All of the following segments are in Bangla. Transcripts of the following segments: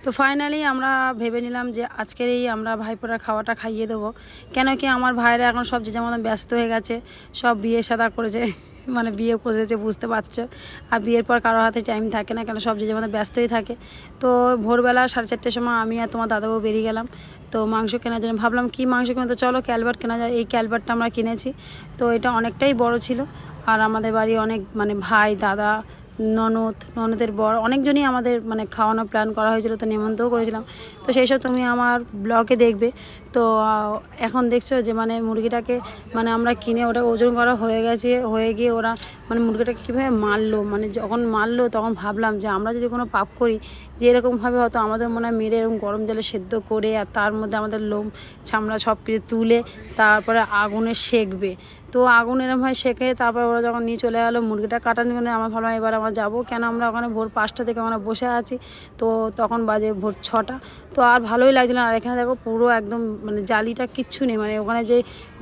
তো ফাইনালি আমরা ভেবে নিলাম যে আজকের এই আমরা ভাইপোরা খাওয়াটা খাইয়ে দেবো। কেন কি আমার ভাইরা এখন সব যে যেমন ব্যস্ত হয়ে গেছে, সব বিয়ে শাদা করেছে, মানে বিয়ে করেছে বুঝতে পারছো। আর বিয়ের পর কারোর হাতে টাইম থাকে না, কেন সব যে যেমন ব্যস্তই থাকে। তো ভোরবেলা 4:30টার সময় আমি আর তোমার দাদাবাবু বেরিয়ে গেলাম তো মাংস কেনার জন্য। ভাবলাম কি মাংস কেনা, তো চলো ক্যালবার্ট কেনা যায়। এই ক্যালবার্টটা আমরা কিনেছি। তো এটা অনেকটাই বড় ছিল, আর আমাদের বাড়ি অনেক মানে ভাই, দাদা, ননদের বর অনেকজনই আমাদের মানে খাওয়ানো প্ল্যান করা হয়েছিল, তো নেমন্তও করেছিলাম। তো সেই সব তুমি আমার ব্লগে দেখবে। তো এখন দেখছো যে মানে মুরগিটাকে মানে আমরা কিনে ওটা ওজন করা হয়ে গিয়ে ওরা মানে মুরগিটাকে কীভাবে মারলো, মানে যখন মারলো তখন ভাবলাম যে আমরা যদি কোনো পাপ করি, যে এরকমভাবে হয়তো আমাদের মনে হয় মেরে এরকম গরম জলে সেদ্ধ করে আর তার মধ্যে আমাদের লোম চামড়া সব কিছু তুলে তারপরে আগুনে সেঁকবে। তো আগুন এরমভাবে সেঁকে তারপর ওরা যখন নিয়ে চলে গেলো মুরগিটা কাটার জন্য, আমার ভাবলাম এবার আমরা যাবো। কেন আমরা ওখানে ভোর 5টা থেকে আমরা বসে আছি, তো তখন বাজে ভোর 6টা। তো আর ভালোই লাগছিল। আর এখানে দেখো পুরো একদম মানে জালিটা কিচ্ছু নেই, মানে ওখানে যে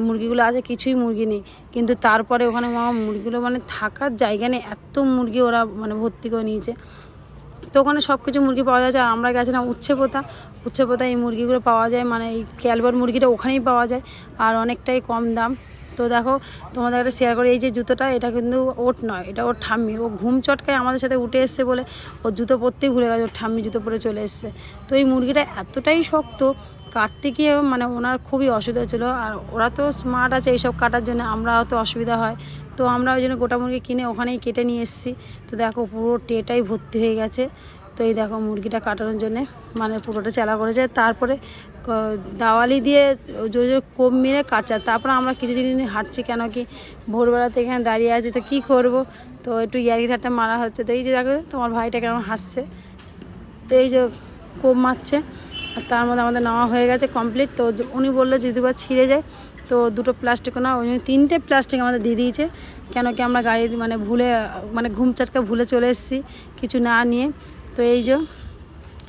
মুরগিগুলো আছে কিছুই মুরগি নেই, কিন্তু তারপরে ওখানে মুরগিগুলো মানে থাকার জায়গা নেই, এত মুরগি ওরা মানে ভর্তি করে নিয়েছে। তো ওখানে সব কিছু মুরগি পাওয়া যাচ্ছে। আর আমরা গেছিলাম উচ্ছেপোতা এই মুরগিগুলো পাওয়া যায়, মানে এই ক্যালবার্ট মুরগিটা ওখানেই পাওয়া যায় আর অনেকটাই কম দাম। তো দেখো তোমাদের একটা শেয়ার করি, এই যে জুতোটা এটা কিন্তু ওট নয়, এটা ওর ঠাম্মির। ও ঘুম চটকায় আমাদের সাথে উঠে এসছে বলে ওর জুতো পরতেই ভুলে গেছে, ওর ঠাম্মি জুতো পরে চলে এসছে। তো এই মুরগিটা এতটাই শক্ত, কাটতে গিয়ে মানে ওনার খুবই অসুবিধা ছিল। আর ওরা তো স্মার্ট আছে এইসব কাটার জন্য, আমরা হয়তো অসুবিধা হয়। তো আমরা ওই জন্য গোটা মুরগি কিনে ওখানেই কেটে নিয়ে এসেছি। তো দেখো পুরো টেটাই ভর্তি হয়ে গেছে। তো এই দেখো মুরগিটা কাটানোর জন্যে মানে পুরোটা চালা করেছে, তারপরে দাওয়ালি দিয়ে জোরে জোরে কোপ মেরে কাটছে। তারপরে আমরা কিছু জিনিস নিয়ে হাঁটছি, কেন কি ভোরবেলাতে এখানে দাঁড়িয়ে আছি, তো কী করবো, তো একটু ইয়ার্কি ঠাট্টা মারা হচ্ছে। তো এই যে দেখো তোমার ভাইটা কেমন হাসছে, তো এই যে কোপ মারছে। আর তার মধ্যে আমাদের নেওয়া হয়ে গেছে কমপ্লিট। তো উনি বললো যদি দুবার ছিঁড়ে যায়, তো 2টো প্লাস্টিকও না, ওই 3টে প্লাস্টিক আমাদের দিয়ে দিয়েছে। কেন কি আমরা গাড়ির মানে ঘুম চাটকা ভুলে চলে এসেছি কিছু না নিয়ে। তো এই যে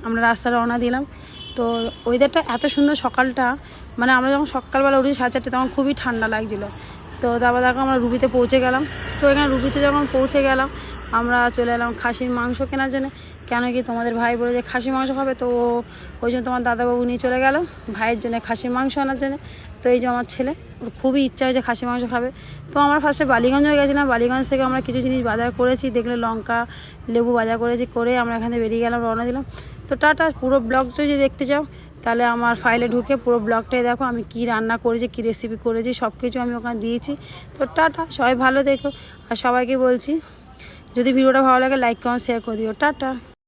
আমরা রাস্তা রওনা দিলাম। তো ওয়েদারটা এত সুন্দর সকালটা, মানে আমরা যখন সকালবেলা উঠি 4:30 তখন খুবই ঠান্ডা লাগছিলো। তো তারপর দেখো আমরা রুবিতে পৌঁছে গেলাম। তো এখানে রুবিতে যখন পৌঁছে গেলাম আমরা চলে এলাম খাসির মাংস কেনার জন্য। কেন কি তোমাদের ভাই বলে যে খাসি মাংস খাবে, তো ওই জন্য তোমার দাদাবাবু নিয়ে চলে গেল ভাইয়ের জন্য খাসির মাংস আনার জন্য। তো এই যে আমার ছেলে, ওর খুবই ইচ্ছা হয়েছে খাসি মাংস খাবে। তো আমরা ফার্স্টে বালিগঞ্জ হয়ে গেছিলাম, বালিগঞ্জ থেকে আমরা কিছু জিনিস বাজার করেছি, দেখলে লঙ্কা লেবু বাজার করেছি, করে আমরা এখানে বেরিয়ে গেলাম, রওনা দিলাম। তো টাটা। পুরো ব্লগটা যদি দেখতে চাও তাহলে আমার ফাইলে ঢুকে পুরো ব্লগটাই দেখো, আমি কি রান্না করেছি, কি রেসিপি করেছি, সব কিছু আমি ওখানে দিয়েছি। তো টাটা, সবাই ভালো দেখো। আর সবাইকে বলছি যদি ভিডিওটা ভালো লাগে লাইক কমেন্ট শেয়ার করে দিও। টাটা।